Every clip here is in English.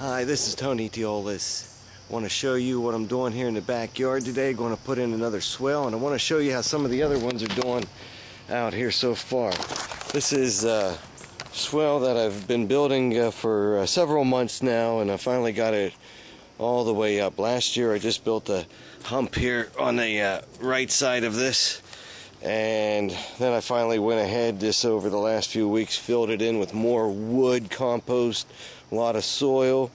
Hi, this is Tony Teolis. Want to show you what I'm doing here in the backyard today. Going to put in another swell, and I want to show you how some of the other ones are doing out here so far. This is a swell that I've been building for several months now, and I finally got it all the way up. Last year I just built a hump here on the right side of this, and then I finally went ahead just over the last few weeks, filled it in with more wood, compost, a lot of soil,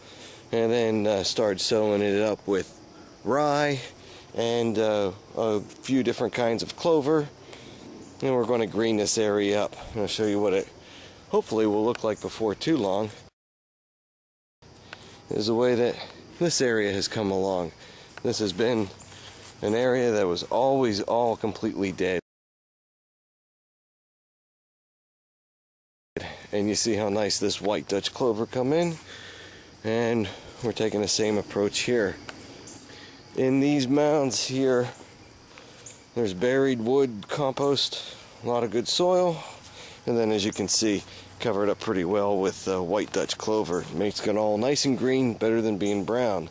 and then started sowing it up with rye and a few different kinds of clover. And we're going to green this area up. I'll show you what it hopefully will look like before too long. Is the way that this area has come along. This has been an area that was always all completely dead. And you see how nice this white Dutch clover come in, and we're taking the same approach here. In these mounds here, there's buried wood, compost, a lot of good soil, and then as you can see, covered up pretty well with white Dutch clover. Makes it all nice and green, better than being brown.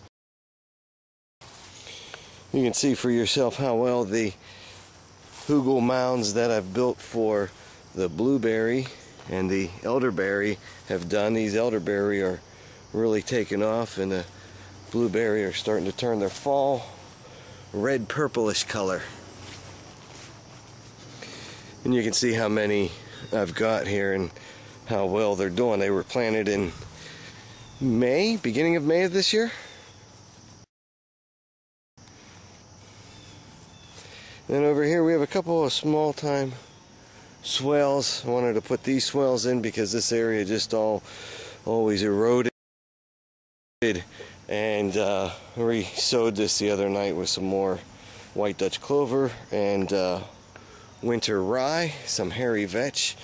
You can see for yourself how well the Hugel mounds that I've built for the blueberry and the elderberry have done. These elderberry are really taking off, and the blueberry are starting to turn their fall red purplish color. And you can see how many I've got here and how well they're doing. They were planted in May, beginning of May of this year. Then over here we have a couple of small time swales. I wanted to put these swales in because this area just always eroded, and re-sowed this the other night with some more white Dutch clover and winter rye, some hairy vetch.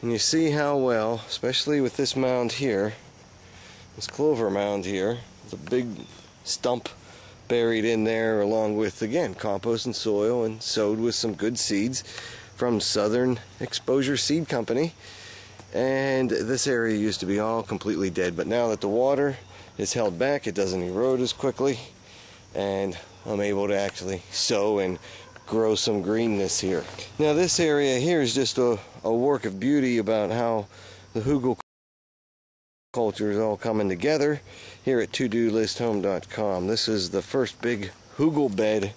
And you see how well, especially with this mound here, this clover mound here, the big stump buried in there along with, again, compost and soil, and sowed with some good seeds from Southern Exposure Seed Company. And this area used to be all completely dead, but now that the water is held back, it doesn't erode as quickly, and I'm able to actually sow and grow some greenness here. Now this area here is just a work of beauty about how the Hugel culture is all coming together here at todolisthome.com. This is the first big Hugel bed,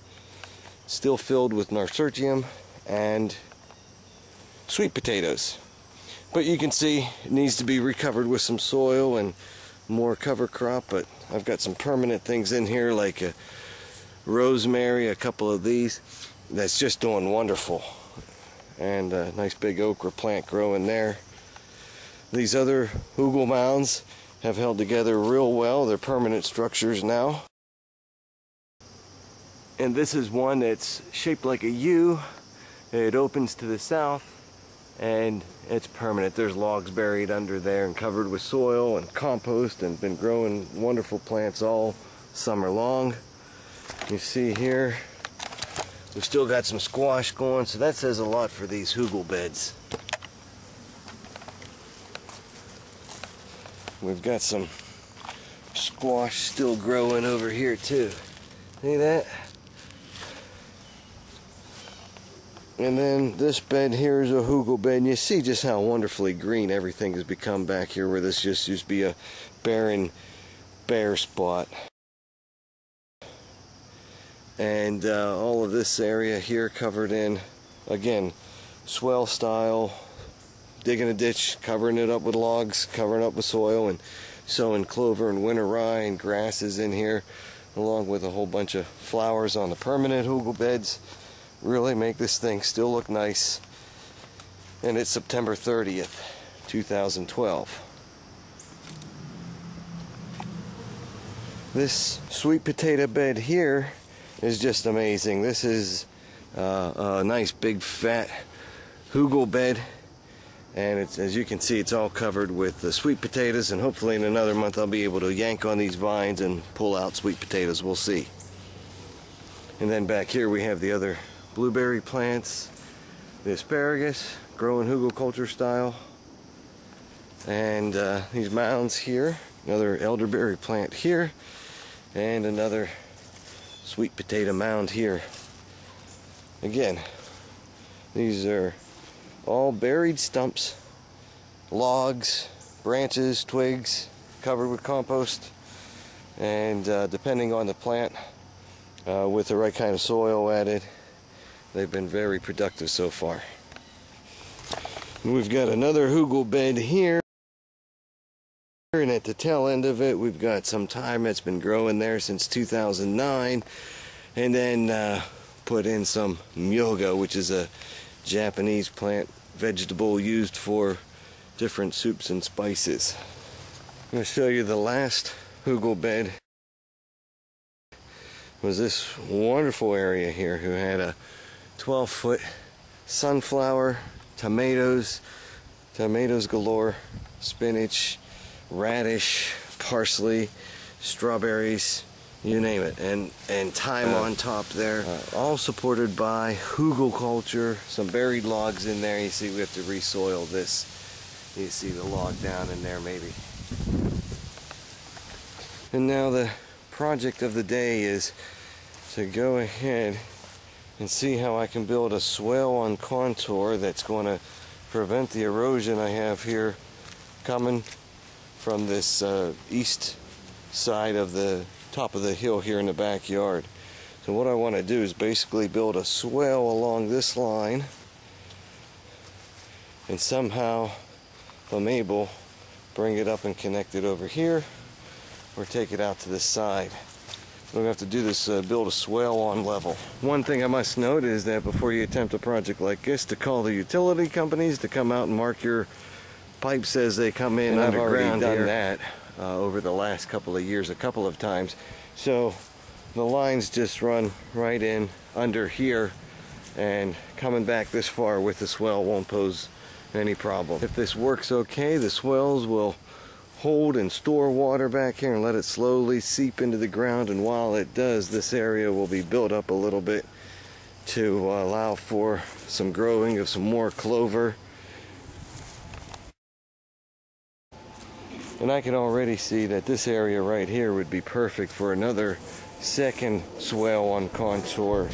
still filled with nasturtium and sweet potatoes. But you can see it needs to be recovered with some soil and more cover crop, but I've got some permanent things in here like a rosemary, a couple of these, that's just doing wonderful, and a nice big okra plant growing there. These other Hugel mounds have held together real well. They're permanent structures now. And this is one that's shaped like a U. It opens to the south, and it's permanent. There's logs buried under there and covered with soil and compost, and been growing wonderful plants all summer long. You see here, we've still got some squash going, so that says a lot for these Hugel beds. We've got some squash still growing over here too. See that? And then this bed here is a Hugel bed, and you see just how wonderfully green everything has become back here, where this just used to be a barren, bare spot. And all of this area here covered in, again, swell style, digging a ditch, covering it up with logs, covering up with soil, and sowing clover and winter rye and grasses in here, along with a whole bunch of flowers on the permanent Hugel beds. Really make this thing still look nice. And it's September 30th, 2012. This sweet potato bed here is just amazing. This is a nice big fat Hugel bed, and it's, as you can see, it's all covered with the sweet potatoes, and hopefully in another month I'll be able to yank on these vines and pull out sweet potatoes. We'll see. And then back here we have the other blueberry plants, the asparagus, growing Hugel culture style, and these mounds here Another elderberry plant here, and another sweet potato mound here. Again, these are all buried stumps, logs, branches, twigs, covered with compost, and depending on the plant, with the right kind of soil added, they've been very productive so far. And we've got another Hugel bed here, and at the tail end of it we've got some thyme that's been growing there since 2009, and then put in some myoga, which is a Japanese plant vegetable used for different soups and spices. I'm going to show you the last Hugel bed. Was this wonderful area here, who had a 12-foot sunflower, tomatoes galore, spinach, radish, parsley, strawberries, you name it, and thyme on top there, all supported by Hugel culture. Some buried logs in there. You see we have to resoil this. You see the log down in there maybe. And now the project of the day is to go ahead and see how I can build a swell on contour that's going to prevent the erosion I have here coming from this east side of the top of the hill here in the backyard. So what I want to do is basically build a swell along this line, and somehow, if I'm able, bring it up and connect it over here, or take it out to this side. We're going to have to do this, build a swell on level. One thing I must note is that before you attempt a project like this, to call the utility companies to come out and mark your pipes as they come in underground. I've already done that over the last couple of years a couple of times. So the lines just run right in under here, and coming back this far with the swell won't pose any problem. If this works okay, the swells will hold and store water back here and let it slowly seep into the ground, and while it does, this area will be built up a little bit to allow for some growing of some more clover. And I can already see that this area right here would be perfect for another second swell on contour.